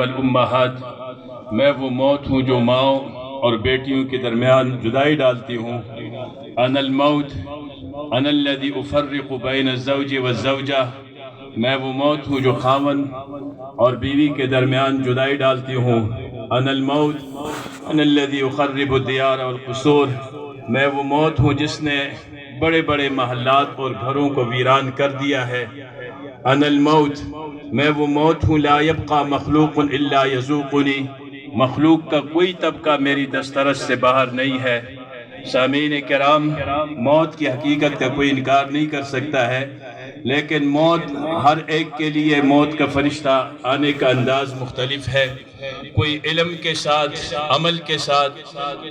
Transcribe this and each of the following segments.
والامہات، میں وہ موت ہوں جو ماؤں اور بیٹیوں کے درمیان جدائی ڈالتی ہوں۔ انا الموت انا الذی افرق بین الزوج والزوجہ، میں وہ موت ہوں جو خاوند اور بیوی کے درمیان جدائی ڈالتی ہوں۔ انا الموت انا الذی اخرب الدیار والقصور، میں وہ موت ہوں جس نے بڑے بڑے محلات اور گھروں کو ویران کر دیا ہے۔ انا الموت، میں وہ موت ہوں لا یبقى مخلوق الا یذوقنی، مخلوق کا کوئی طبقہ میری دسترس سے باہر نہیں ہے۔ سامعین کرام، موت کی حقیقت کا کوئی انکار نہیں کر سکتا ہے، لیکن موت ہر ایک کے لیے موت کا فرشتہ آنے کا انداز مختلف ہے۔ کوئی علم کے ساتھ، عمل کے ساتھ،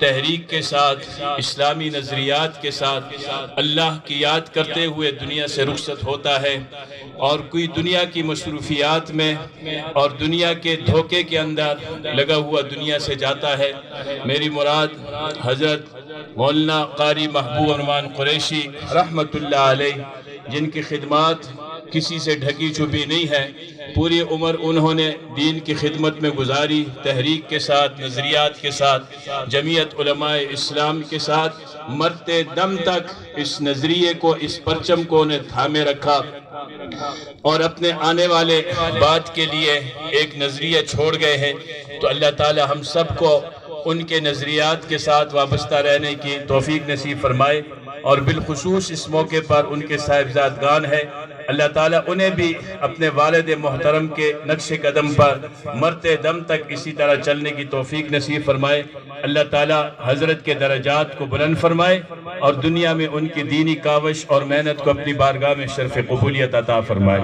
تحریک کے ساتھ، اسلامی نظریات کے ساتھ اللہ کی یاد کرتے ہوئے دنیا سے رخصت ہوتا ہے، اور کوئی دنیا کی مصروفیات میں اور دنیا کے دھوکے کے اندر لگا ہوا دنیا سے جاتا ہے۔ میری مراد حضرت مولانا قاری محبوب عنوان قریشی رحمت اللہ علیہ، جن کی خدمات کسی سے ڈھکی چھپی نہیں ہے، پوری عمر انہوں نے دین کی خدمت میں گزاری، تحریک کے ساتھ، نظریات کے ساتھ، جمعیت علماء اسلام کے ساتھ، مرتے دم تک اس نظریے کو، اس پرچم کو انہیں تھامے رکھا، اور اپنے آنے والے بعد کے لیے ایک نظریہ چھوڑ گئے ہیں۔ تو اللہ تعالی ہم سب کو ان کے نظریات کے ساتھ وابستہ رہنے کی توفیق نصیب فرمائے، اور بالخصوص اس موقع پر ان کے صاحبزادگان ہیں، اللہ تعالیٰ انہیں بھی اپنے والد محترم کے نقش قدم پر مرتے دم تک اسی طرح چلنے کی توفیق نصیب فرمائے۔ اللہ تعالیٰ حضرت کے درجات کو بلند فرمائے، اور دنیا میں ان کی دینی کاوش اور محنت کو اپنی بارگاہ میں شرف قبولیت عطا فرمائے۔